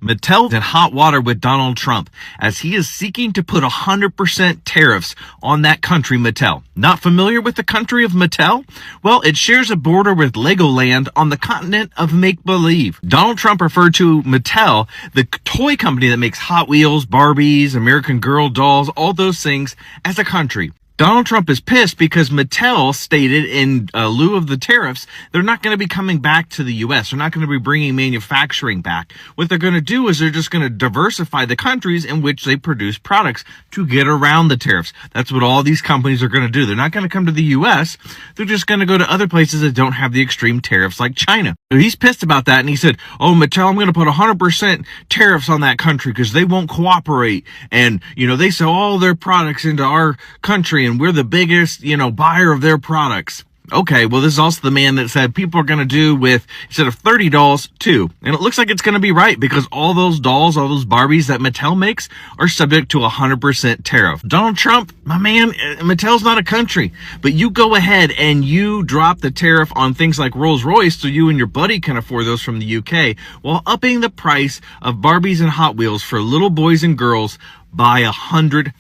Mattel's in hot water with Donald Trump as he is seeking to put 100% tariffs on that country, Mattel. Not familiar with the country of Mattel? Well, it shares a border with Legoland on the continent of make-believe. Donald Trump referred to Mattel, the toy company that makes Hot Wheels, Barbies, American Girl dolls, all those things, as a country. Donald Trump is pissed because Mattel stated in lieu of the tariffs, they're not going to be coming back to the U.S. They're not going to be bringing manufacturing back. What they're going to do is they're just going to diversify the countries in which they produce products to get around the tariffs. That's what all these companies are going to do. They're not going to come to the U.S. They're just going to go to other places that don't have the extreme tariffs like China. So he's pissed about that, and he said, oh, Mattel, I'm going to put 100% tariffs on that country because they won't cooperate. And, they sell all their products into our country, and we're the biggest, buyer of their products. Okay, well, this is also the man that said people are going to do with, instead of 30 dolls, 2. And it looks like it's going to be right because all those dolls, all those Barbies that Mattel makes are subject to 100% tariff. Donald Trump, my man, Mattel's not a country. But you go ahead and you drop the tariff on things like Rolls-Royce so you and your buddy can afford those from the UK while upping the price of Barbies and Hot Wheels for little boys and girls by 100%.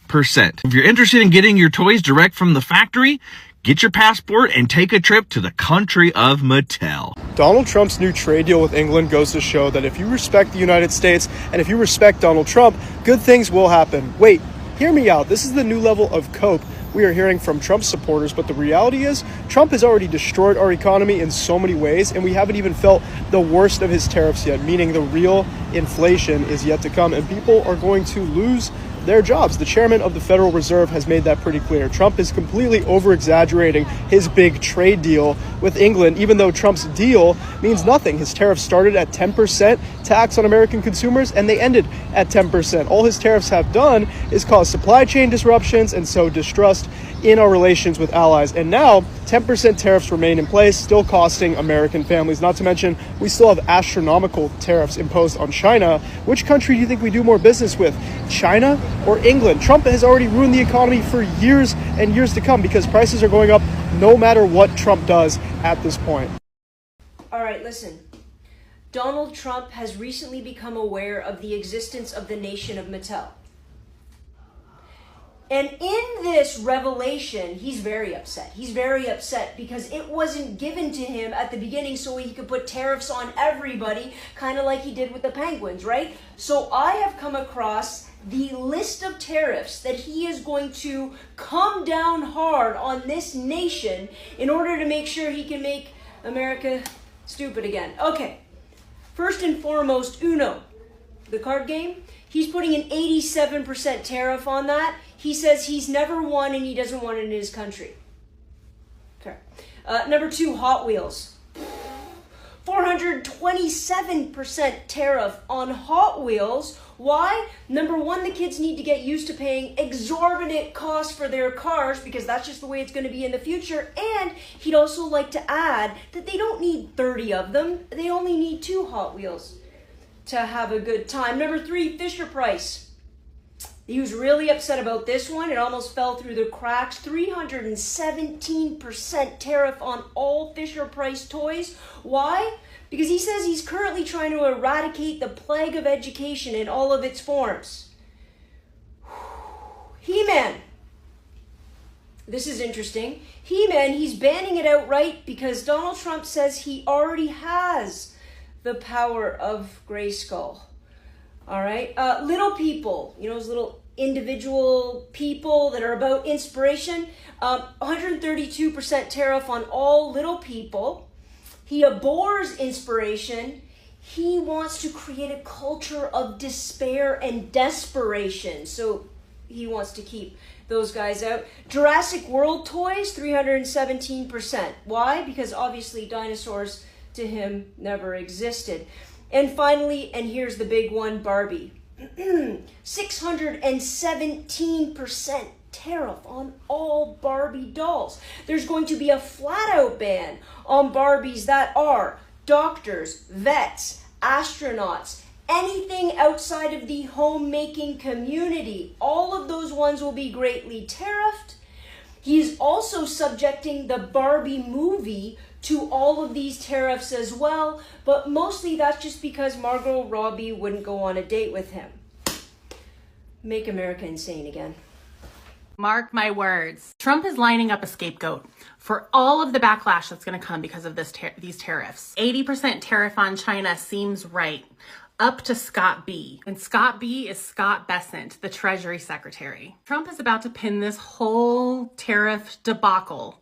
If you're interested in getting your toys direct from the factory, get your passport and take a trip to the country of Mattel. Donald Trump's new trade deal with England goes to show that if you respect the United States and if you respect Donald Trump, good things will happen. Wait, hear me out. This is the new level of cope we are hearing from Trump supporters, but the reality is Trump has already destroyed our economy in so many ways, and we haven't even felt the worst of his tariffs yet, meaning the real inflation is yet to come, and people are going to lose their jobs. The chairman of the Federal Reserve has made that pretty clear. Trump is completely over-exaggerating his big trade deal with England, even though Trump's deal means nothing. His tariffs started at 10% tax on American consumers, and they ended at 10%. All his tariffs have done is cause supply chain disruptions and sow distrust in our relations with allies. And now 10% tariffs remain in place, still costing American families. Not to mention, we still have astronomical tariffs imposed on China. Which country do you think we do more business with, China or England? Trump has already ruined the economy for years and years to come because prices are going up no matter what Trump does at this point. All right, listen. Donald Trump has recently become aware of the existence of the nation of Mattel. And in this revelation, he's very upset. He's very upset because it wasn't given to him at the beginning so he could put tariffs on everybody, kind of like he did with the penguins, right? So I have come across the list of tariffs that he is going to come down hard on this nation in order to make sure he can make America stupid again. Okay, first and foremost, Uno, the card game. He's putting an 87% tariff on that. He says he's never won and he doesn't want it in his country. Okay. Number 2, Hot Wheels. 427% tariff on Hot Wheels. Why? Number 1, the kids need to get used to paying exorbitant costs for their cars because that's just the way it's going to be in the future. And he'd also like to add that they don't need 30 of them. They only need 2 Hot Wheels to have a good time. Number 3, Fisher Price. He was really upset about this one. It almost fell through the cracks. 317% tariff on all Fisher Price toys. Why? Because he says he's currently trying to eradicate the plague of education in all of its forms. He-Man. This is interesting. He-Man, he's banning it outright because Donald Trump says he already has the power of Grayskull. All right. Little people, those little individual people that are about inspiration. 132% tariff on all little people. He abhors inspiration. He wants to create a culture of despair and desperation. So he wants to keep those guys out. Jurassic World toys, 317%. Why? Because obviously dinosaurs to him never existed. And finally, and here's the big one, Barbie. 617% tariff on all Barbie dolls. There's going to be a flat-out ban on Barbies that are doctors, vets, astronauts, anything outside of the homemaking community. All of those ones will be greatly tariffed. He's also subjecting the Barbie movie to all of these tariffs as well, but mostly that's just because Margot Robbie wouldn't go on a date with him. Make America insane again. Mark my words. Trump is lining up a scapegoat for all of the backlash that's going to come because of these tariffs. 80% tariff on China seems right, up to Scott B. And Scott B is Scott Bessent, the Treasury Secretary. Trump is about to pin this whole tariff debacle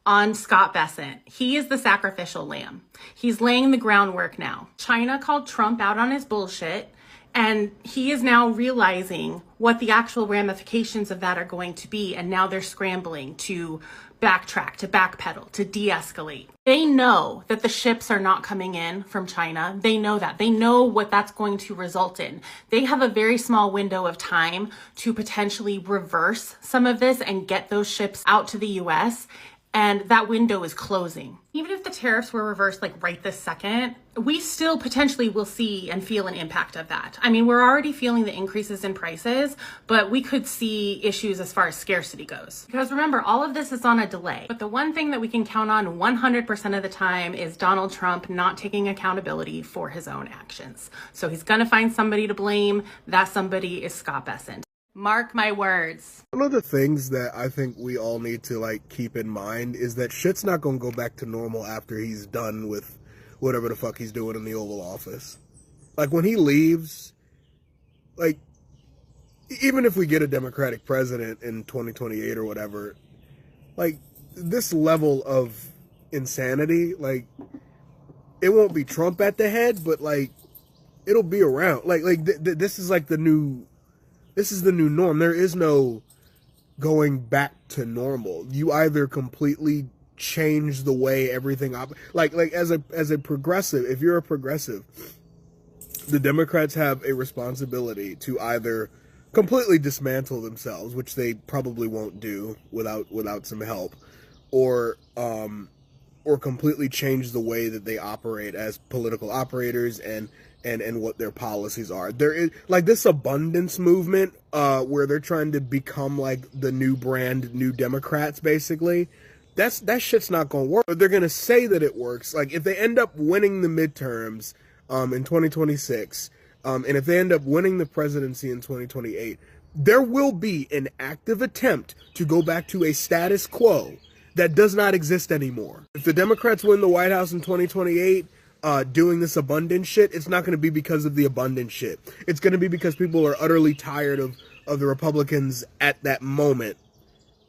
on Scott Bessent. He is the sacrificial lamb. He's laying the groundwork now. China called Trump out on his bullshit, and he is now realizing what the actual ramifications of that are going to be. And now they're scrambling to backtrack, to backpedal, to de-escalate. They know that the ships are not coming in from China. They know that. They know what that's going to result in. They have a very small window of time to potentially reverse some of this and get those ships out to the US. And that window is closing. Even if the tariffs were reversed like right this second, we still potentially will see and feel an impact of that. I mean, we're already feeling the increases in prices, but we could see issues as far as scarcity goes. Because remember, all of this is on a delay. But the one thing that we can count on 100% of the time is Donald Trump not taking accountability for his own actions. So he's gonna find somebody to blame. That somebody is Scott Bessent. Mark my words. One of the things that I think we all need to like keep in mind is that shit's not gonna go back to normal after he's done with whatever the fuck he's doing in the Oval Office. Like when he leaves, like even if we get a Democratic president in 2028 or whatever, like this level of insanity, like it won't be Trump at the head, but like it'll be around. This is like the new. This is the new norm. There is no going back to normal. You either completely change the way everything like as a progressive, if you're a progressive, the Democrats have a responsibility to either completely dismantle themselves, which they probably won't do without some help, or completely change the way that they operate as political operators and what their policies are. There is like this abundance movement where they're trying to become like the new brand, New Democrats, basically. That shit's not gonna work. They're gonna say that it works. Like if they end up winning the midterms in 2026, and if they end up winning the presidency in 2028, there will be an active attempt to go back to a status quo that does not exist anymore. If the Democrats win the White House in 2028, doing this abundance shit, it's not going to be because of the abundance shit. It's going to be because people are utterly tired of the Republicans at that moment.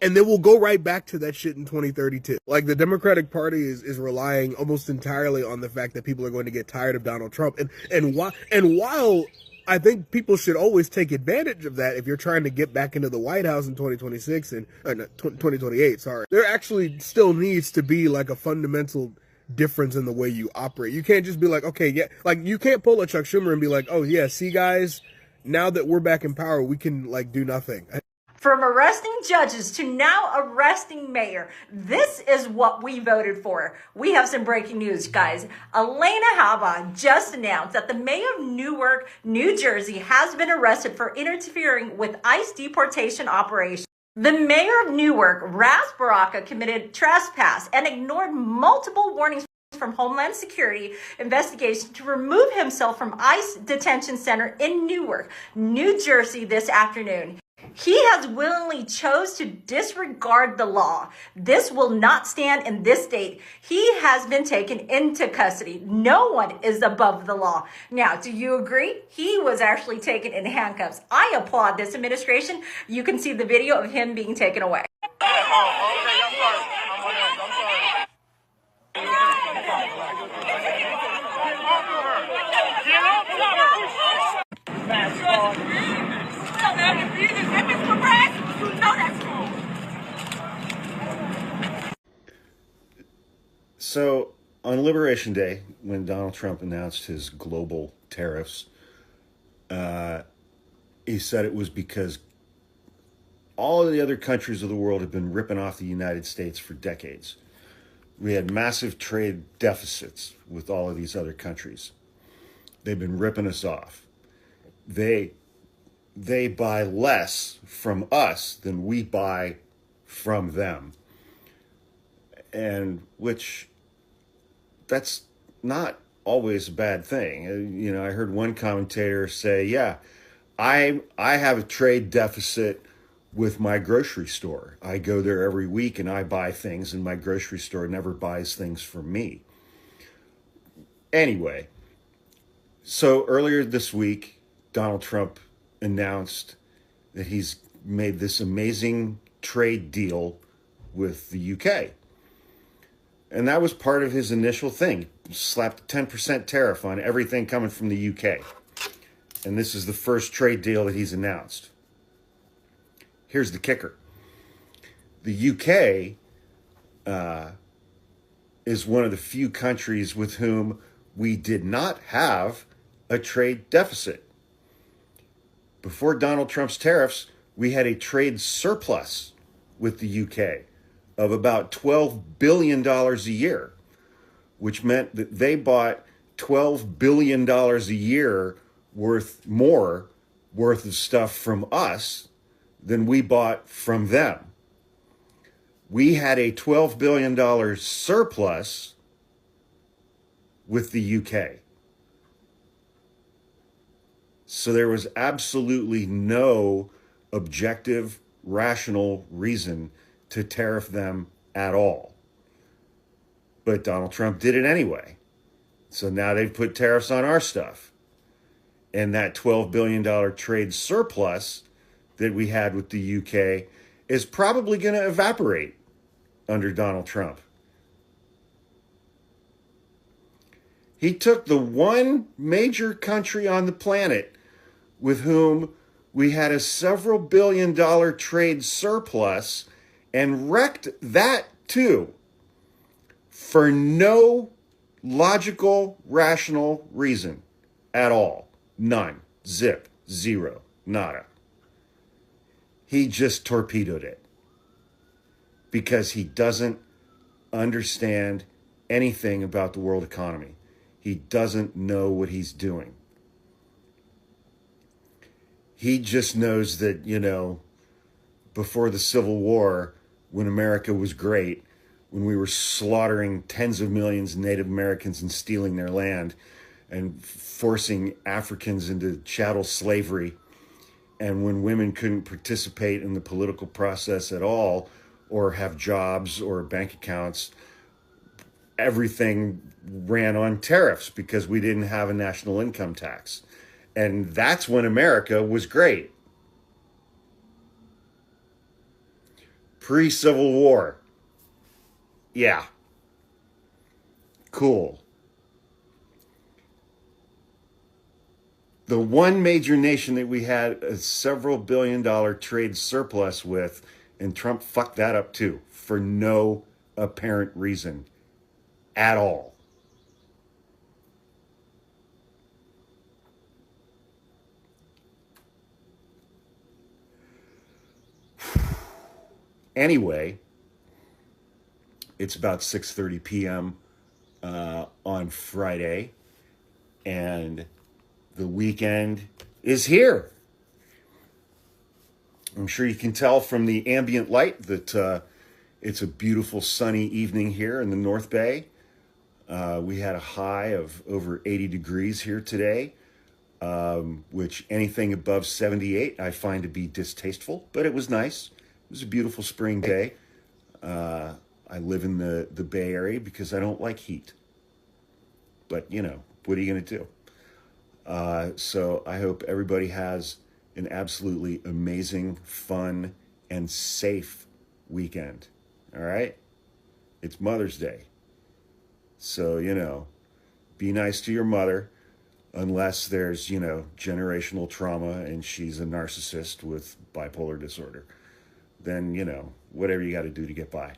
And then we'll go right back to that shit in 2032. Like the Democratic Party is relying almost entirely on the fact that people are going to get tired of Donald Trump. And while I think people should always take advantage of that if you're trying to get back into the White House in 2026 and 2028, sorry. There actually still needs to be like a fundamental difference in the way you operate. You can't just be like, okay, yeah, like you can't pull a Chuck Schumer and be like, oh yeah, see guys, now that we're back in power, we can like do nothing. From arresting judges to now arresting mayor, this is what we voted for. We have some breaking news, guys. Elena Haba just announced that the mayor of Newark, New Jersey, has been arrested for interfering with ICE deportation operations. The mayor of Newark, Ras Baraka, committed trespass and ignored multiple warnings from Homeland Security investigation to remove himself from ICE detention center in Newark, New Jersey this afternoon. He has willingly chose to disregard the law. This will not stand in this state. He has been taken into custody. No one is above the law. Now, do you agree? He was actually taken in handcuffs. I applaud this administration. You can see the video of him being taken away. So on Liberation Day, when Donald Trump announced his global tariffs, he said it was because all of the other countries of the world have been ripping off the United States for decades. We had massive trade deficits with all of these other countries. They've been ripping us off. They buy less from us than we buy from them. And which that's not always a bad thing. I heard one commentator say, yeah, I have a trade deficit with my grocery store. I go there every week and I buy things, and my grocery store never buys things for me. Anyway, so earlier this week, Donald Trump announced that he's made this amazing trade deal with the UK. And that was part of his initial thing. He slapped a 10% tariff on everything coming from the UK. And this is the first trade deal that he's announced. Here's the kicker. The UK is one of the few countries with whom we did not have a trade deficit. Before Donald Trump's tariffs, we had a trade surplus with the UK of about $12 billion a year, which meant that they bought $12 billion a year worth of stuff from us than we bought from them. We had a $12 billion surplus with the UK. So there was absolutely no objective, rational reason to tariff them at all. But Donald Trump did it anyway. So now they've put tariffs on our stuff. And that $12 billion trade surplus that we had with the UK is probably going to evaporate under Donald Trump. He took the one major country on the planet with whom we had a several billion-dollar trade surplus and wrecked that too for no logical, rational reason at all. None. Zip. Zero. Nada. He just torpedoed it because he doesn't understand anything about the world economy. He doesn't know what he's doing. He just knows that, before the Civil War, when America was great, when we were slaughtering tens of millions of Native Americans and stealing their land and forcing Africans into chattel slavery, and when women couldn't participate in the political process at all or have jobs or bank accounts, everything ran on tariffs because we didn't have a national income tax. And that's when America was great. Pre-Civil War. Yeah. Cool. The one major nation that we had a several billion-dollar trade surplus with, and Trump fucked that up too, for no apparent reason at all. Anyway, it's about 6:30 p.m. On Friday, and the weekend is here. I'm sure you can tell from the ambient light that it's a beautiful sunny evening here in the North Bay. We had a high of over 80 degrees here today, which anything above 78 I find to be distasteful, but it was nice. It was a beautiful spring day. I live in the Bay Area because I don't like heat. But, what are you going to do? So I hope everybody has an absolutely amazing, fun, and safe weekend. All right? It's Mother's Day. So, be nice to your mother, unless there's, generational trauma and she's a narcissist with bipolar disorder. Then, whatever you got to do to get by.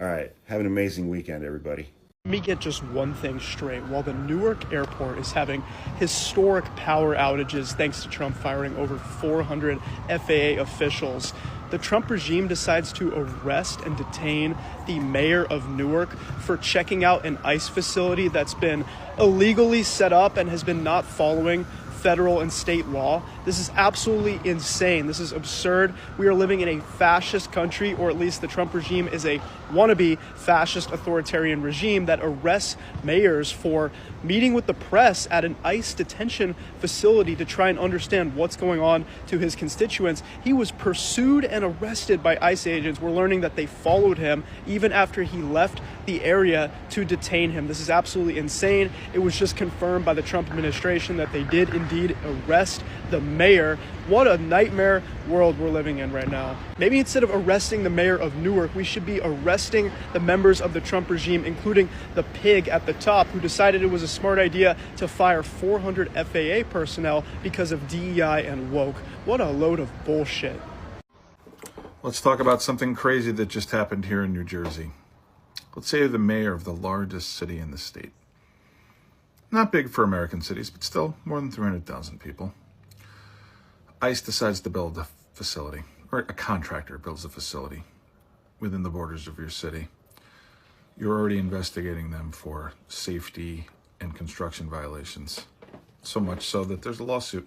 All right. Have an amazing weekend, everybody. Let me get just one thing straight. While the Newark airport is having historic power outages thanks to Trump firing over 400 FAA officials, the Trump regime decides to arrest and detain the mayor of Newark for checking out an ICE facility that's been illegally set up and has been not following federal and state law. This is absolutely insane. This is absurd. We are living in a fascist country, or at least the Trump regime is a wannabe fascist authoritarian regime that arrests mayors for meeting with the press at an ICE detention facility to try and understand what's going on to his constituents. He was pursued and arrested by ICE agents. We're learning that they followed him even after he left the area to detain him. This is absolutely insane. It was just confirmed by the Trump administration that they did indeed arrest the mayor. What a nightmare world we're living in right now. Maybe instead of arresting the mayor of Newark, we should be arresting the members of the Trump regime, including the pig at the top who decided it was a smart idea to fire 400 FAA personnel because of DEI and woke. What a load of bullshit. Let's talk about something crazy that just happened here in New Jersey. Let's say the mayor of the largest city in the state. Not big for American cities, but still more than 300,000 people. ICE decides to build a facility, or a contractor builds a facility within the borders of your city. You're already investigating them for safety and construction violations. So much so that there's a lawsuit.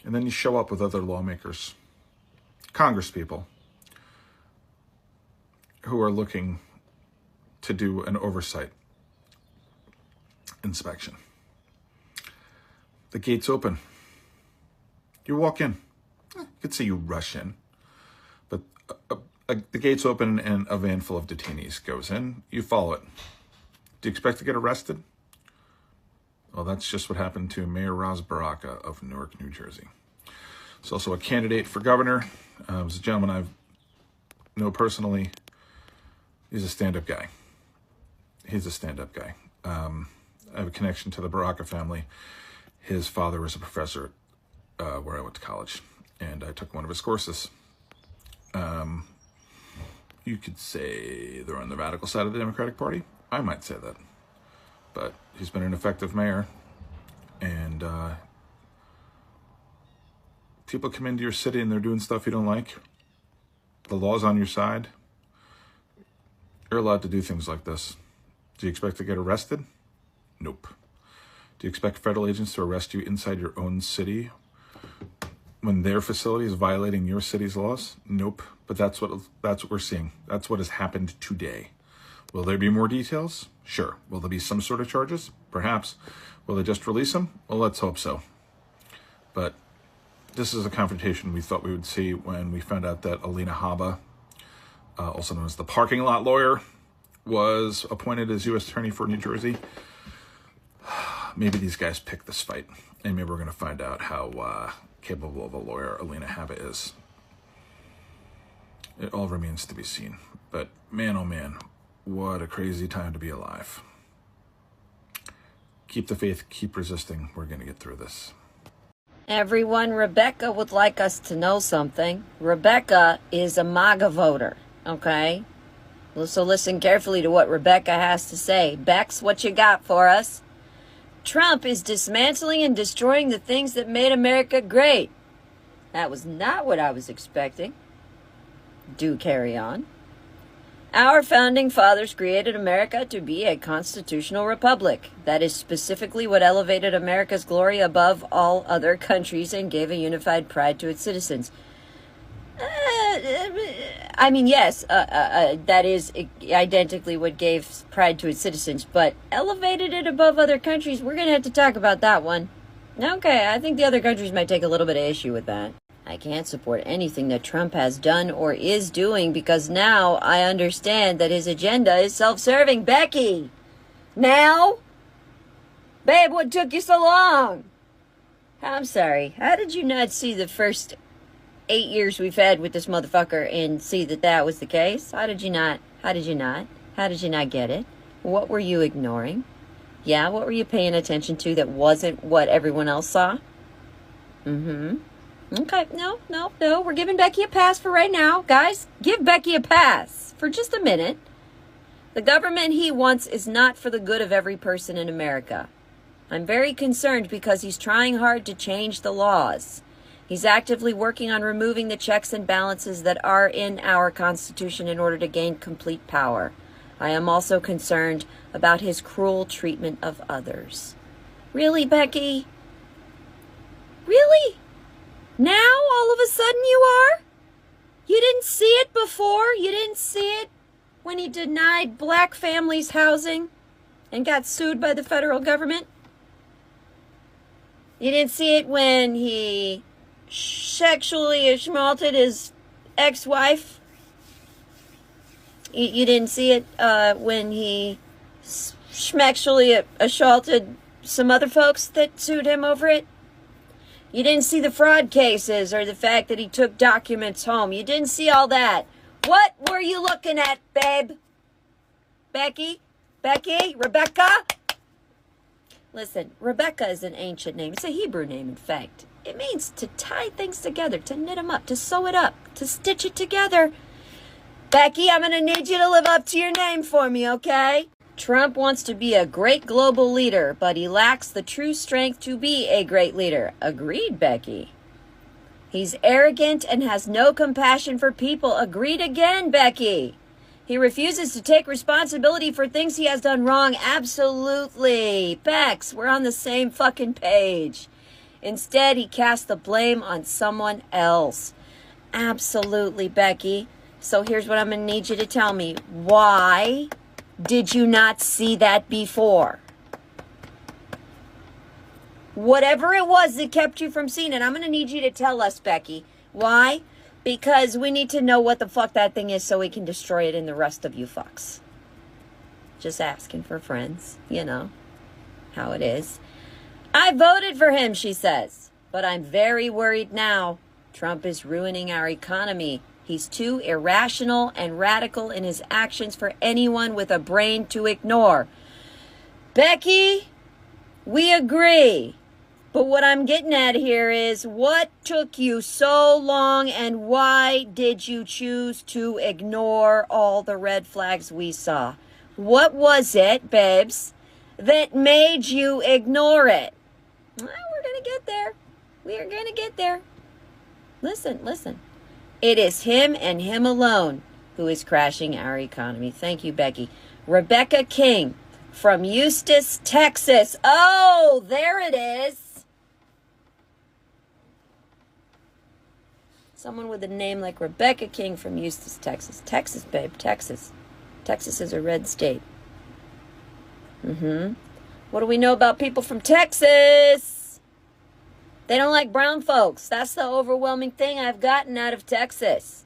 And then you show up with other lawmakers, congresspeople, who are looking to do an oversight inspection. The gates open. You walk in. You could say you rush in, but the gates open and a van full of detainees goes in. You follow it. Do you expect to get arrested? Well, that's just what happened to Mayor Ras Baraka of Newark, New Jersey. He's also a candidate for governor. He's a gentleman I know personally. He's a stand-up guy. I have a connection to the Baraka family. His father was a professor where I went to college, and I took one of his courses. You could say they're on the radical side of the Democratic Party. I might say that. But he's been an effective mayor, and people come into your city and they're doing stuff you don't like. The law's on your side. You're allowed to do things like this. Do you expect to get arrested? Nope. Do you expect federal agents to arrest you inside your own city when their facility is violating your city's laws? Nope. But that's what we're seeing. That's what has happened today. Will there be more details? Sure. Will there be some sort of charges? Perhaps. Will they just release them? Well, let's hope so. But this is a confrontation we thought we would see when we found out that Alina Habba, also known as the parking lot lawyer, was appointed as U.S. Attorney for New Jersey. Maybe these guys picked this fight, and maybe we're going to find out how capable of a lawyer Alina Habba is. It all remains to be seen. But man, oh man, what a crazy time to be alive. Keep the faith, keep resisting. We're going to get through this. Everyone, Rebecca would like us to know something. Rebecca is a Maga voter, okay? So listen carefully to what Rebecca has to say. Bex, what you got for us? Trump is dismantling and destroying the things that made America great. That was not what I was expecting. Do carry on. Our founding fathers created America to be a constitutional republic. That is specifically what elevated America's glory above all other countries and gave a unified pride to its citizens. Yes, that is identically what gave pride to its citizens, but elevated it above other countries, we're going to have to talk about that one. Okay, I think the other countries might take a little bit of issue with that. I can't support anything that Trump has done or is doing because now I understand that his agenda is self-serving. Becky! Now? Babe, what took you so long? I'm sorry. How did you not see the first 8 years we've had with this motherfucker and see that that was the case? How did you not get it? What were you ignoring? Yeah, what were you paying attention to that wasn't what everyone else saw? Okay, no, we're giving Becky a pass for right now. Guys, give Becky a pass for just a minute. The government he wants is not for the good of every person in America. I'm very concerned because he's trying hard to change the laws. He's actively working on removing the checks and balances that are in our Constitution in order to gain complete power. I am also concerned about his cruel treatment of others. Really, Becky? all of a sudden you are? You didn't see it before? You didn't see it when he denied black families housing and got sued by the federal government? You didn't see it when he sexually assaulted his ex-wife? You didn't see it when he sexually assaulted some other folks that sued him over it? You didn't see the fraud cases or the fact that he took documents home. You didn't see all that. What were you looking at, babe? Becky? Rebecca? Listen, Rebecca is an ancient name. It's a Hebrew name, in fact. It means to tie things together, to knit them up, to sew it up, to stitch it together. Becky, I'm going to need you to live up to your name for me, okay? Trump wants to be a great global leader, but he lacks the true strength to be a great leader. Agreed, Becky. He's arrogant and has no compassion for people. Agreed again, Becky. He refuses to take responsibility for things he has done wrong. Absolutely. Bex, we're on the same fucking page. Instead, he casts the blame on someone else. Absolutely, Becky. So here's what I'm going to need you to tell me. Why did you not see that before? Whatever it was that kept you from seeing it, I'm going to need you to tell us, Becky. Why? Because we need to know what the fuck that thing is so we can destroy it in the rest of you fucks. Just asking for friends, you know how it is. I voted for him, she says, but I'm very worried now. Trump is ruining our economy. He's too irrational and radical in his actions for anyone with a brain to ignore. Becky, we agree. But what I'm getting at here is, what took you so long and why did you choose to ignore all the red flags we saw? What was it, babes, that made you ignore it? Well, we're going to get there. We are going to get there. Listen. It is him and him alone who is crashing our economy. Thank you, Becky. Rebecca King from Eustis, Texas. Oh, there it is. Someone with a name like Rebecca King from Eustis, Texas. Texas, babe, Texas. Texas is a red state. What do we know about people from Texas? They don't like brown folks. That's the overwhelming thing I've gotten out of Texas.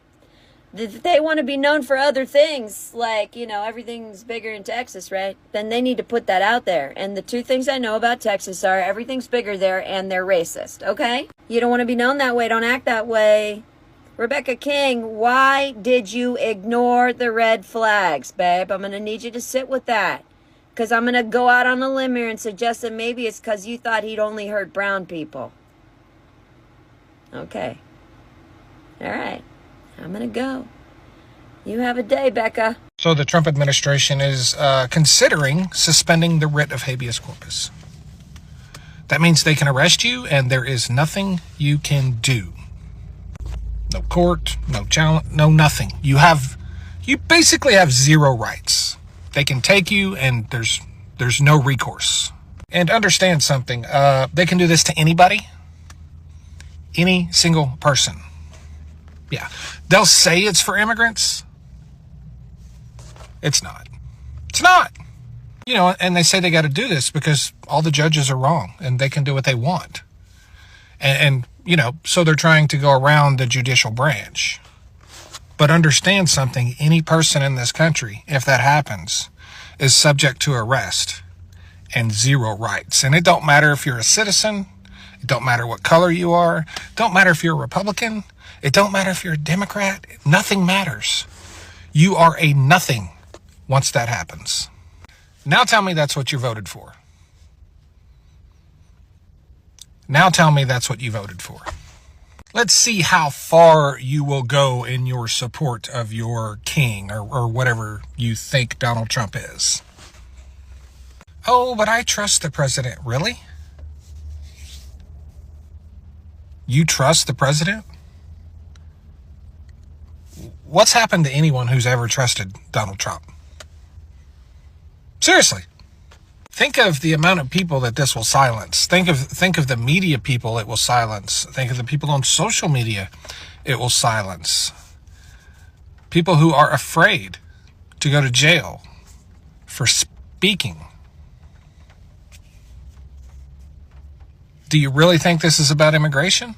They want to be known for other things, like, you know, everything's bigger in Texas, right? Then they need to put that out there. And the two things I know about Texas are everything's bigger there and they're racist, okay? You don't want to be known that way. Don't act that way. Rebecca King, why did you ignore the red flags, babe? I'm going to need you to sit with that. Because I'm going to go out on a limb here and suggest that maybe it's because you thought he'd only hurt brown people. Okay. All right. I'm going to go. You have a day, Becca. So the Trump administration is considering suspending the writ of habeas corpus. That means they can arrest you and there is nothing you can do. No court, no challenge, no nothing. You basically have zero rights. They can take you and there's no recourse. And understand something, they can do this to anybody. Any single person. Yeah. They'll say it's for immigrants. It's not. It's not. You know, and they say they got to do this because all the judges are wrong and they can do what they want. And you know, so they're trying to go around the judicial branch. But understand something, any person in this country, if that happens, is subject to arrest and zero rights. And it don't matter if you're a citizen. It don't matter what color you are. It don't matter if you're a Republican. It don't matter if you're a Democrat. Nothing matters. You are a nothing once that happens. Now tell me that's what you voted for. Now tell me that's what you voted for. Let's see how far you will go in your support of your king or whatever you think Donald Trump is. Oh, but I trust the president. Really? You trust the president? What's happened to anyone who's ever trusted Donald Trump? Seriously. Think of the amount of people that this will silence. Think of the media people it will silence. Think of the people on social media it will silence. People who are afraid to go to jail for speaking. Do you really think this is about immigration?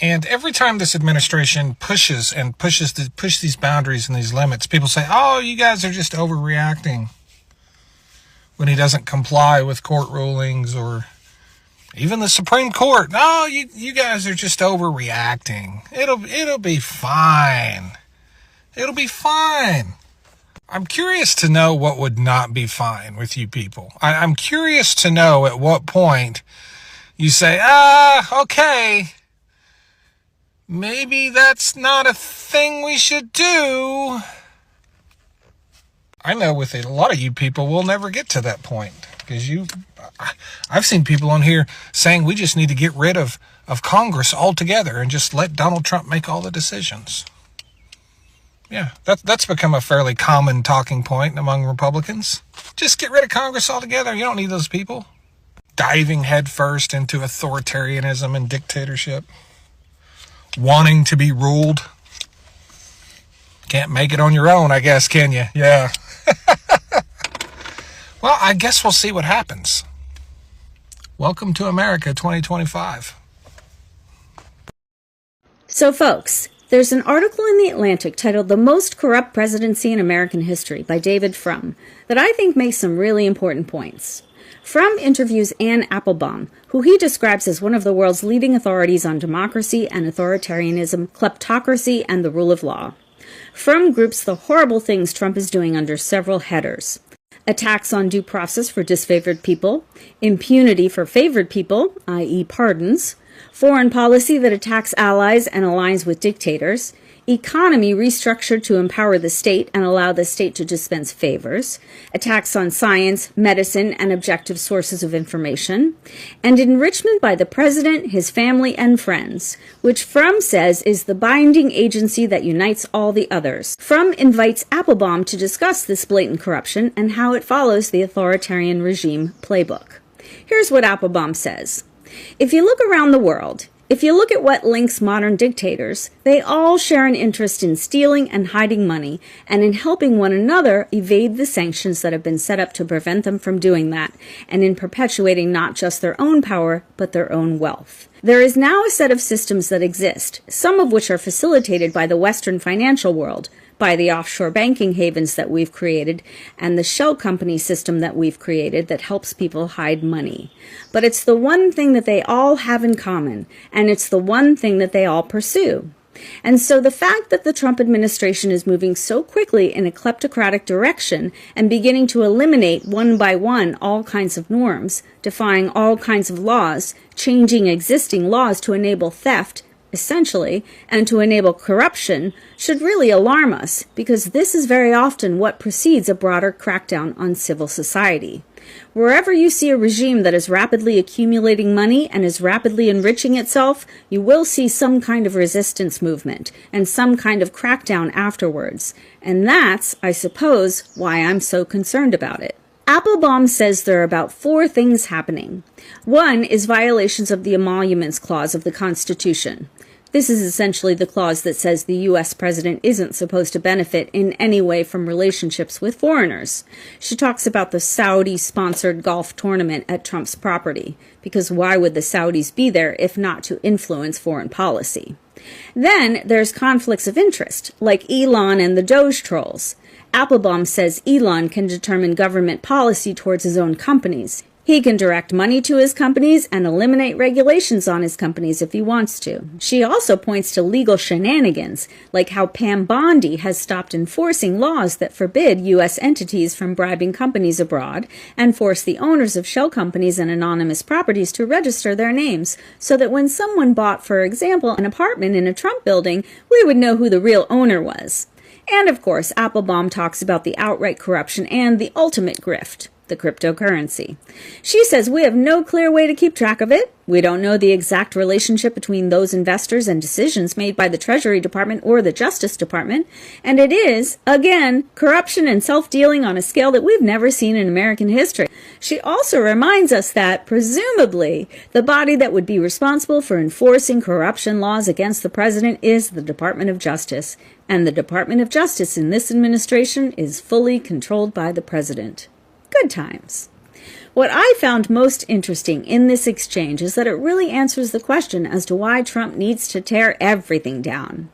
And every time this administration pushes these boundaries and these limits, people say, oh, you guys are just overreacting. When he doesn't comply with court rulings or even the Supreme Court. Oh, you guys are just overreacting. It'll be fine. It'll be fine. I'm curious to know what would not be fine with you people. I'm curious to know at what point you say, okay, maybe that's not a thing we should do. I know with a lot of you people, we'll never get to that point because I've seen people on here saying we just need to get rid of Congress altogether and just let Donald Trump make all the decisions. Yeah, that's become a fairly common talking point among Republicans. Just get rid of Congress altogether. You don't need those people. Diving headfirst into authoritarianism and dictatorship. Wanting to be ruled. Can't make it on your own, I guess, can you? Yeah. Well, I guess we'll see what happens. Welcome to America 2025. So, folks, there's an article in The Atlantic titled The Most Corrupt Presidency in American History by David Frum that I think makes some really important points. Frum interviews Anne Applebaum, who he describes as one of the world's leading authorities on democracy and authoritarianism, kleptocracy, and the rule of law. Frum groups the horrible things Trump is doing under several headers. Attacks on due process for disfavored people, impunity for favored people, i.e. pardons, foreign policy that attacks allies and aligns with dictators, economy restructured to empower the state and allow the state to dispense favors, attacks on science, medicine, and objective sources of information, and enrichment by the president, his family, and friends, which Frum says is the binding agency that unites all the others. Frum invites Applebaum to discuss this blatant corruption and how it follows the authoritarian regime playbook. Here's what Applebaum says. If you look around the world, if you look at what links modern dictators, they all share an interest in stealing and hiding money and in helping one another evade the sanctions that have been set up to prevent them from doing that and in perpetuating not just their own power, but their own wealth. There is now a set of systems that exist, some of which are facilitated by the Western financial world, by the offshore banking havens that we've created, and the shell company system that we've created that helps people hide money. But it's the one thing that they all have in common, and it's the one thing that they all pursue. And so the fact that the Trump administration is moving so quickly in a kleptocratic direction and beginning to eliminate one by one all kinds of norms, defying all kinds of laws, changing existing laws to enable theft, essentially, and to enable corruption, should really alarm us, because this is very often what precedes a broader crackdown on civil society. Wherever you see a regime that is rapidly accumulating money and is rapidly enriching itself, you will see some kind of resistance movement and some kind of crackdown afterwards. And that's, I suppose, why I'm so concerned about it. Applebaum says there are about 4 things happening. One is violations of the Emoluments Clause of the Constitution. This is essentially the clause that says the U.S. president isn't supposed to benefit in any way from relationships with foreigners. She talks about the Saudi-sponsored golf tournament at Trump's property, because why would the Saudis be there if not to influence foreign policy? Then there's conflicts of interest, like Elon and the Doge trolls. Applebaum says Elon can determine government policy towards his own companies. He can direct money to his companies and eliminate regulations on his companies if he wants to. She also points to legal shenanigans, like how Pam Bondi has stopped enforcing laws that forbid U.S. entities from bribing companies abroad and force the owners of shell companies and anonymous properties to register their names, so that when someone bought, for example, an apartment in a Trump building, we would know who the real owner was. And of course, Applebaum talks about the outright corruption and the ultimate grift, the cryptocurrency. She says we have no clear way to keep track of it. We don't know the exact relationship between those investors and decisions made by the Treasury Department or the Justice Department. And it is, again, corruption and self-dealing on a scale that we've never seen in American history. She also reminds us that, presumably, the body that would be responsible for enforcing corruption laws against the president is the Department of Justice. And the Department of Justice in this administration is fully controlled by the president. Good times. What I found most interesting in this exchange is that it really answers the question as to why Trump needs to tear everything down.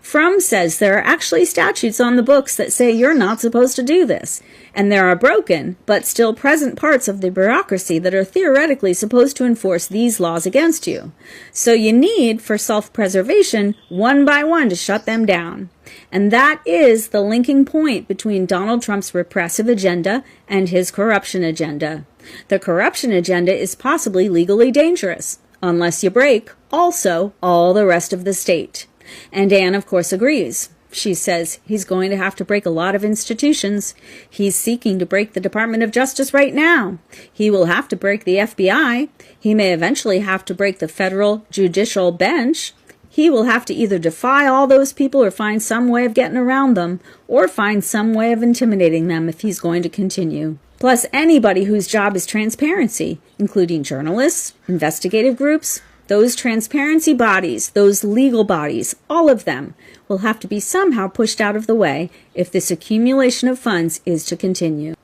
Frum says there are actually statutes on the books that say you're not supposed to do this, and there are broken, but still present parts of the bureaucracy that are theoretically supposed to enforce these laws against you. So you need, for self-preservation, one by one to shut them down. And that is the linking point between Donald Trump's repressive agenda and his corruption agenda. The corruption agenda is possibly legally dangerous, unless you break, also, all the rest of the state. And Anne, of course, agrees. She says he's going to have to break a lot of institutions. He's seeking to break the Department of Justice right now. He will have to break the FBI. He may eventually have to break the federal judicial bench. He will have to either defy all those people or find some way of getting around them, or find some way of intimidating them if he's going to continue. Plus, anybody whose job is transparency, including journalists, investigative groups, those transparency bodies, those legal bodies, all of them will have to be somehow pushed out of the way if this accumulation of funds is to continue.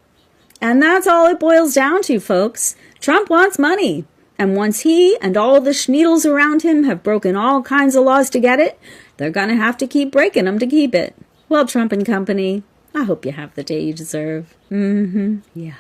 And that's all it boils down to, folks. Trump wants money. And once he and all the schneedles around him have broken all kinds of laws to get it, they're going to have to keep breaking them to keep it. Well, Trump and company, I hope you have the day you deserve. Yeah.